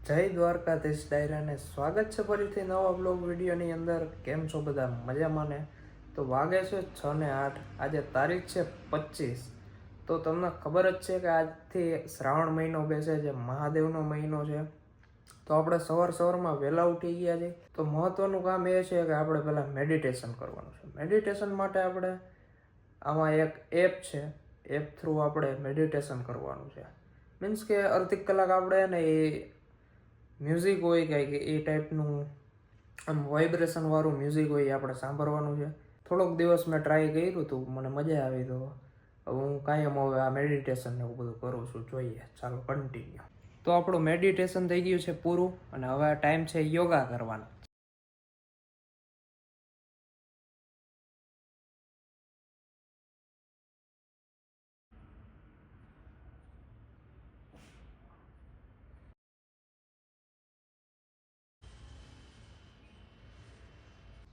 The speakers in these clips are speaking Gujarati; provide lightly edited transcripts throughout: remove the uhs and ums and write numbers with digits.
જય દ્વારકાધીશ ડાયરાને સ્વાગત છે ફરીથી નવા બ્લોગ વિડીયોની અંદર. કેમ છો બધા? મજામાં ને? તો વાગે છે 6:08. આજે તારીખ છે 25. તો તમને ખબર જ છે કે આજથી શ્રાવણ મહિનો બેસે છે, મહાદેવનો મહિનો છે. તો આપણે સવારમાં વહેલા ઉઠી ગયા છીએ. તો મહત્વનું કામ એ છે કે આપણે પહેલાં મેડિટેશન કરવાનું છે. મેડિટેશન માટે આપણે આમાં એક એપ છે, એપ થ્રુ આપણે મેડિટેશન કરવાનું છે. મીન્સ કે અડધી કલાક આપણે ને એ મ્યુઝિક હોય કંઈક એ ટાઈપનું આમ વાઇબ્રેશનવાળું મ્યુઝિક હોય એ આપણે સાંભળવાનું છે. થોડોક દિવસ મેં ટ્રાય કર્યું હતું, મને મજા આવી. તો હું કાયમ હવે આ મેડિટેશન ને એવું બધું કરું છું. જોઈએ, ચાલો કન્ટિન્યુ. તો આપણું મેડિટેશન થઈ ગયું છે પૂરું, અને હવે ટાઈમ છે યોગા કરવાનો.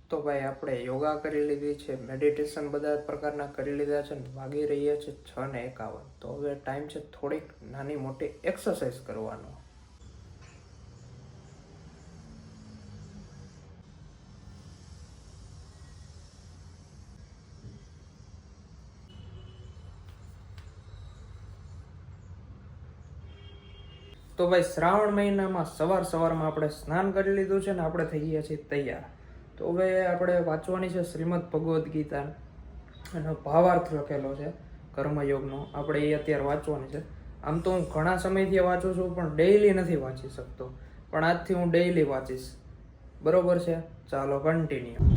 તો ભાઈ આપણે યોગા કરી લીધી છે, મેડિટેશન બધા પ્રકારના કરી લીધા છે, વાગી રહ્યા છે 6:51. તો હવે ટાઈમ છે થોડીક નાની મોટી એક્સરસાઇઝ કરવાનો. તો ભાઈ શ્રાવણ મહિનામાં સવારમાં આપણે સ્નાન કરી લીધું છે ને આપણે થઈ ગયા છીએ તૈયાર. તો હવે આપણે વાંચવાની છે શ્રીમદ ભગવદ્ ગીતા, એનો ભાવાર્થ લખેલો છે કર્મયોગનો. આપણે એ અત્યારે વાંચવાની છે. આમ તો હું ઘણા સમયથી વાંચું છું, પણ ડેઈલી નથી વાંચી શકતો. પણ આજથી હું ડેઈલી વાંચીશ. બરોબર છે? ચાલો કન્ટિન્યુ.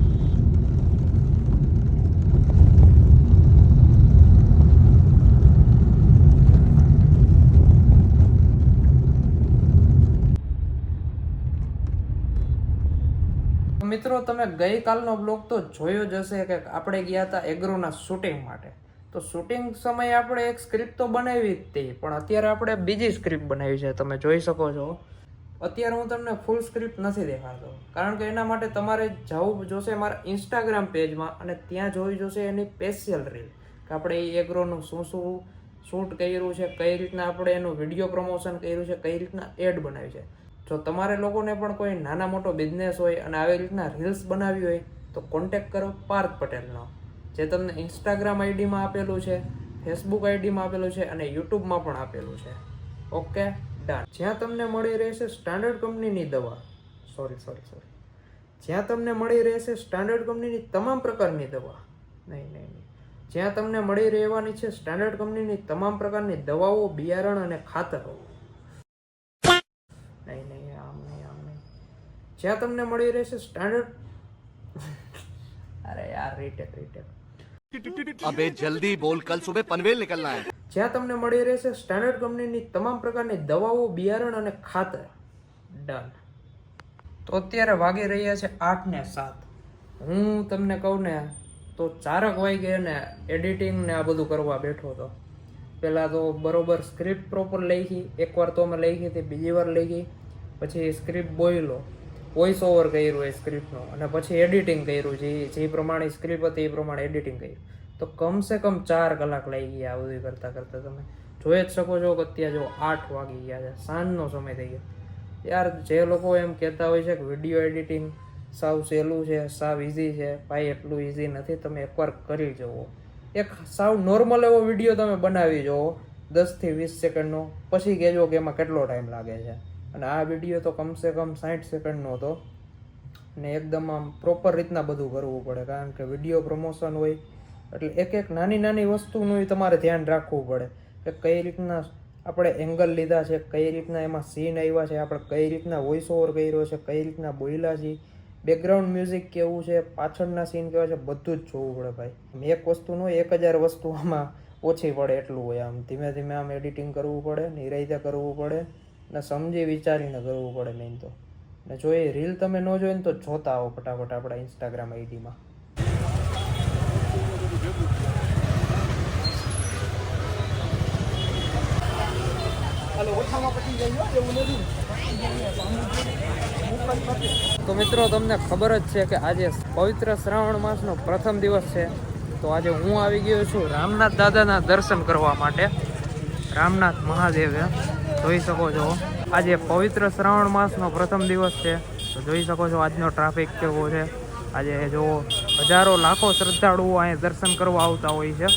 મિત્રો, તમે ગઈકાલનો બ્લોગ તો જોયો જ હશે કે આપણે ગયા હતા એગ્રોના શૂટિંગ માટે. તો શૂટિંગ સમયે આપણે એક સ્ક્રિપ્ટ તો બનાવી જ હતી, પણ અત્યારે આપણે બીજી સ્ક્રિપ્ટ બનાવી છે. તમે જોઈ શકો છો. અત્યારે હું તમને ફૂલ સ્ક્રિપ્ટ નથી દેખાડતો, કારણ કે એના માટે તમારે જવું જોશે મારા ઇન્સ્ટાગ્રામ પેજમાં, અને ત્યાં જોઈ જોશે એની સ્પેશિયલ રીલ કે આપણે એ એગ્રોનું શું શૂટ કર્યું છે, કઈ રીતના આપણે એનું વિડીયો પ્રમોશન કર્યું છે, કઈ રીતના એડ બનાવી છે. જો તમારે લોકોને પણ કોઈ નાના મોટો બિઝનેસ હોય અને આવી રીતના રીલ્સ બનાવી હોય તો કોન્ટેક્ટ કરો પાર્થ પટેલનો, જે તમને ઇન્સ્ટાગ્રામ આઈડીમાં આપેલું છે, ફેસબુક આઈડીમાં આપેલું છે અને યુટ્યુબમાં પણ આપેલું છે. Okay, done. જ્યાં તમને મળી રહેશે સ્ટાન્ડર્ડ કંપનીની દવા, જ્યાં તમને મળી રહેશે સ્ટાન્ડર્ડ કંપનીની તમામ પ્રકારની દવા, નહીં, જ્યાં તમને મળી રહેવાની છે સ્ટાન્ડર્ડ કંપનીની તમામ પ્રકારની દવાઓ, બિયારણ અને ખાતરો. જ્યાં તમને મળી રહેશે સ્ટાન્ડર્ડ અરે યાર, રીટેક अबे जल्दी बोल, कल सुबह पनवेल निकलना है. જ્યાં તમને મળી રહેશે સ્ટાન્ડર્ડ કંપનીની તમામ પ્રકારની દવાઓ, બિયારણ અને ખાતર. ડન. તો અત્યારે વાગી રહ્યા છે 8:07. હું તમને કહું ને તો 4 વાગે ને એડિટિંગ ને આ બધું કરવા બેઠો હતો. પહેલાં તો બરોબર સ્ક્રિપ્ટ પ્રોપર લખી, એકવાર તો અમે લખી હતી, બીજી વાર લખી, પછી સ્ક્રિપ્ટ બોયલો, વોઇસ ઓવર કર્યું એ સ્ક્રિપ્ટનો, અને પછી એડિટિંગ કર્યું. જે પ્રમાણે સ્ક્રિપ્ટ હતી એ પ્રમાણે એડિટિંગ કર્યું. તો કમસે કમ 4 કલાક લાગી ગયા આ બધું કરતાં. તમે જોઈ જ શકો છો કે અત્યારે જો 8 વાગી ગયા છે, સાંજનો સમય થઈ ગયો. યાર, જે લોકો એમ કહેતા હોય છે કે વિડીયો એડિટિંગ સાવ સહેલું છે, સાવ ઇઝી છે, ભાઈ એટલું ઇઝી નથી. તમે એકવાર કરી જુઓ. એક સાવ નોર્મલ એવો વિડીયો તમે બનાવી જુઓ 10 થી 20 સેકન્ડનો, પછી કહેજો કે એમાં કેટલો ટાઈમ લાગે છે. અને આ વિડીયો તો કમસે કમ 60 સેકન્ડનો હતો, ને એકદમ આમ પ્રોપર રીતના બધું કરવું પડે, કારણ કે વિડીયો પ્રમોશન હોય એટલે એક નાની વસ્તુનું તમારે ધ્યાન રાખવું પડે કે કઈ રીતના આપણે એંગલ લીધા છે, કઈ રીતના એમાં સીન આવ્યા છે, આપણે કઈ રીતના વોઇસ ઓવર કર્યો છે, કઈ રીતના બોલ્યા છે, બેકગ્રાઉન્ડ મ્યુઝિક કેવું છે, પાછળના સીન કેવા છે, બધું જ જોવું પડે ભાઈ. એક વસ્તુ ન હોય, 1000 વસ્તુ આમાં ઓછી પડે એટલું હોય. આમ ધીમે આમ એડિટિંગ કરવું પડે, નિરાયતે કરવું પડે, ને સમજી વિચારીને કરવું પડે મેઇન તો. ને જો એ રીલ તમે ન જોઈને તો જોતા આવો ફટાફટ આપણા ઇન્સ્ટાગ્રામ આઈડીમાં. તો મિત્રો, તમને ખબર જ છે કે આજે પવિત્ર શ્રાવણ માસનો પ્રથમ દિવસ છે. તો આજે હું આવી ગયો છું રામનાથ દાદાના દર્શન કરવા માટે. રામનાથ મહાદેવ જોઈ શકો છો. આજે પવિત્ર શ્રાવણ માસનો પ્રથમ દિવસ છે, તો જોઈ શકો છો આજનો ટ્રાફિક કેવો છે. આજે જો હજારો લાખો શ્રદ્ધાળુઓ અહીંયા દર્શન કરવા આવતા હોય છે.